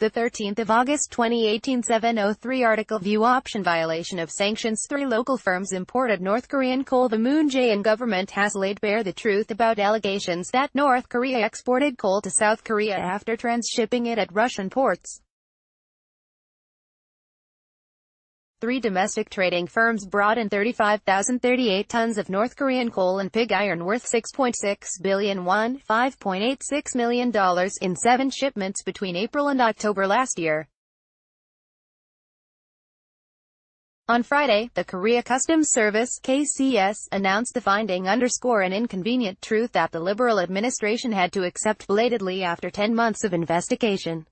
The 13th of August 2018 7:03 article View option violation of sanctions. 3 local firms imported North Korean coal. The Moon Jae-in government has laid bare the truth about allegations that North Korea exported coal to South Korea after transshipping it at Russian ports. 3 domestic trading firms brought in 35,038 tons of North Korean coal and pig iron worth $6.6 billion $5.86 million in 7 shipments between April and October last year. On Friday, the Korea Customs Service (KCS) announced the finding underscore an inconvenient truth that the Liberal administration had to accept belatedly after 10 months of investigation.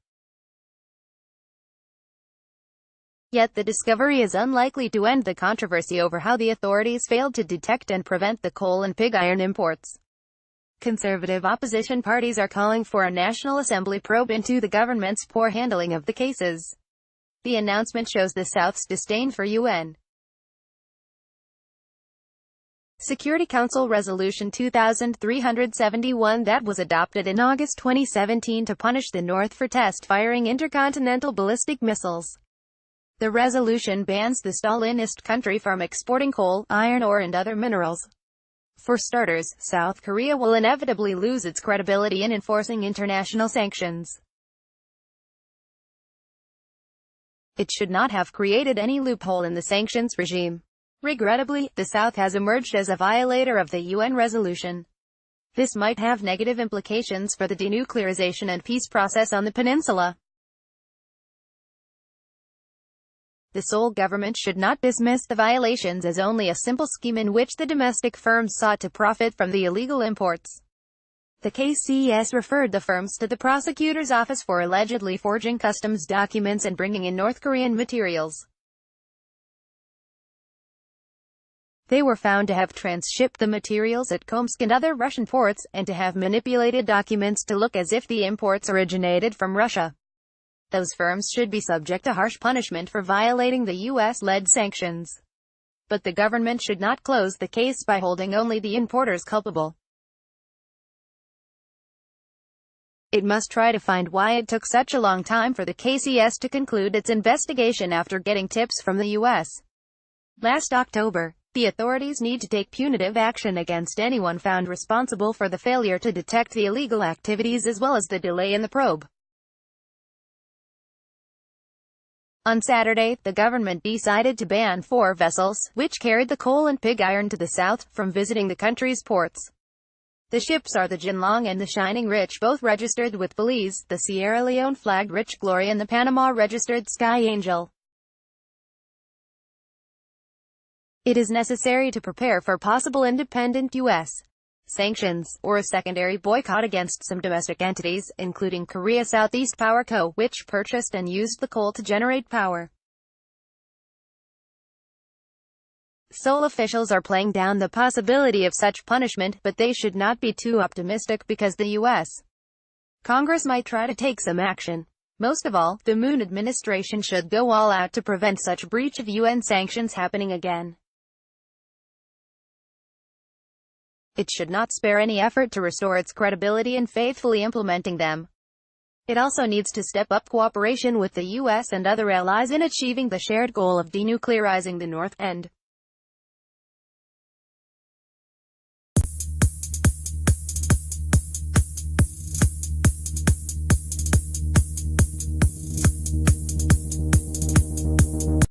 Yet the discovery is unlikely to end the controversy over how the authorities failed to detect and prevent the coal and pig iron imports. Conservative opposition parties are calling for a National Assembly probe into the government's poor handling of the cases. The announcement shows the South's disdain for UN Security Council Resolution 2371 that was adopted in August 2017 to punish the North for test-firing intercontinental ballistic missiles. The resolution bans the Stalinist country from exporting coal, iron ore and other minerals. For starters, South Korea will inevitably lose its credibility in enforcing international sanctions. It should not have created any loophole in the sanctions regime. Regrettably, the South has emerged as a violator of the UN resolution. This might have negative implications for the denuclearization and peace process on the peninsula. The Seoul government should not dismiss the violations as only a simple scheme in which the domestic firms sought to profit from the illegal imports. The KCS referred the firms to the prosecutor's office for allegedly forging customs documents and bringing in North Korean materials. They were found to have transshipped the materials at Tomsk and other Russian ports, and to have manipulated documents to look as if the imports originated from Russia. Those firms should be subject to harsh punishment for violating the US-led sanctions. But the government should not close the case by holding only the importers culpable. It must try to find why it took such a long time for the KCS to conclude its investigation after getting tips from the US. Last October, the authorities need to take punitive action against anyone found responsible for the failure to detect the illegal activities as well as the delay in the probe. On Saturday, the government decided to ban 4 vessels, which carried the coal and pig iron to the south, from visiting the country's ports. The ships are the Jinlong and the Shining Rich, both registered with Belize, the Sierra Leone-flagged Rich Glory and the Panama-registered Sky Angel. It is necessary to prepare for possible independent U.S. sanctions, or a secondary boycott against some domestic entities, including Korea Southeast Power Co., which purchased and used the coal to generate power. Seoul officials are playing down the possibility of such punishment, but they should not be too optimistic because the U.S. Congress might try to take some action. Most of all, the Moon administration should go all out to prevent such breach of UN sanctions happening again. It should not spare any effort to restore its credibility in faithfully implementing them. It also needs to step up cooperation with the U.S. and other allies in achieving the shared goal of denuclearizing the North. End.